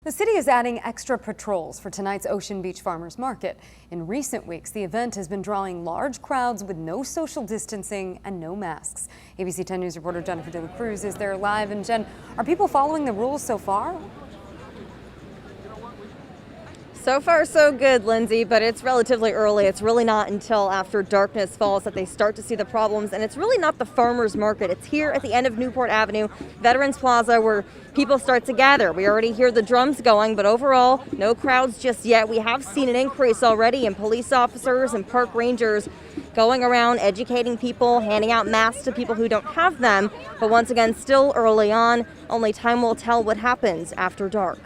The city is adding extra patrols for tonight's Ocean Beach Farmers Market. In recent weeks, the event has been drawing large crowds with no social distancing and no masks. ABC 10 News reporter Jennifer De La Cruz is there live. And Jen, are people following the rules so far? So far, so good, Lindsay, but it's relatively early. It's really not until after darkness falls that they start to see the problems. And it's really not the farmers market. It's here at the end of Newport Avenue, Veterans Plaza, where people start to gather. We already hear the drums going, but overall, no crowds just yet. We have seen an increase already in police officers and park rangers going around educating people, handing out masks to people who don't have them. But once again, still early on. Only time will tell what happens after dark.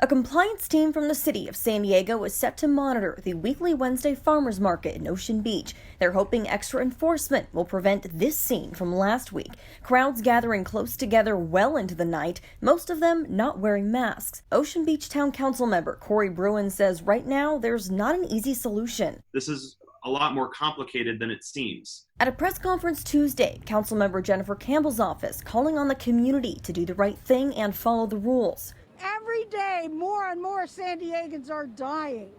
A compliance team from the city of San Diego is set to monitor the weekly Wednesday farmers market in Ocean Beach. They're hoping extra enforcement will prevent this scene from last week. Crowds gathering close together well into the night, most of them not wearing masks. Ocean Beach Town Council member Corey Bruin says right now there's not an easy solution. This is a lot more complicated than it seems. At a press conference Tuesday, Councilmember Jennifer Campbell's office calling on the community to do the right thing and follow the rules. Every day, more and more San Diegans are dying.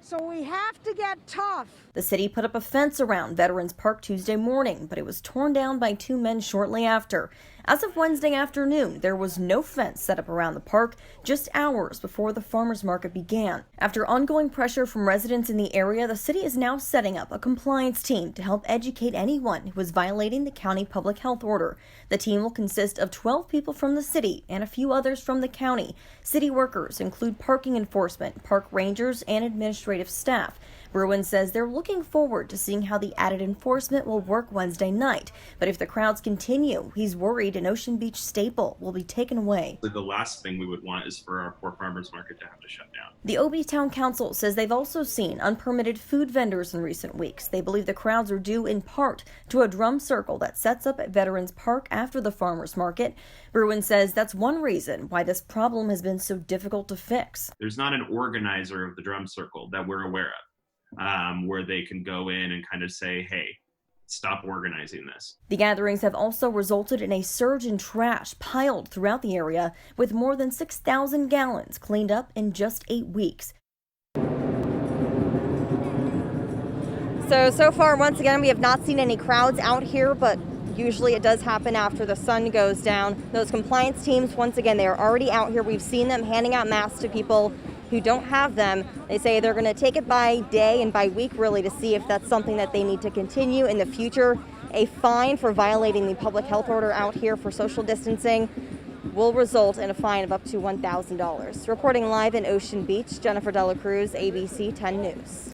So we have to get tough. The city put up a fence around Veterans Park Tuesday morning, but it was torn down by two men shortly after. As of Wednesday afternoon, there was no fence set up around the park, just hours before the farmers market began. After ongoing pressure from residents in the area, the city is now setting up a compliance team to help educate anyone who is violating the county public health order. The team will consist of 12 people from the city and a few others from the county. City workers include parking enforcement, park rangers, and administrative staff. Bruin says they're looking forward to seeing how the added enforcement will work Wednesday night. But if the crowds continue, he's worried an Ocean Beach staple will be taken away. The last thing we would want is for our poor farmers market to have to shut down. The OB Town Council says they've also seen unpermitted food vendors in recent weeks. They believe the crowds are due in part to a drum circle that sets up at Veterans Park after the farmers market. Bruin says that's one reason why this problem has been so difficult to fix. There's not an organizer of the drum circle that we're aware of. Where they can go in and kind of say, hey, stop organizing this. The gatherings have also resulted in a surge in trash piled throughout the area, with more than 6,000 gallons cleaned up in just 8 weeks. So far, once again, we have not seen any crowds out here, but usually it does happen after the sun goes down. Those compliance teams, once again, they are already out here. We've seen them handing out masks to people who don't have them. They say they're going to take it by day and by week, really, to see if that's something that they need to continue in the future. A fine for violating the public health order out here for social distancing will result in a fine of up to $1,000. Reporting live in Ocean Beach, Jennifer De La Cruz, ABC 10 News.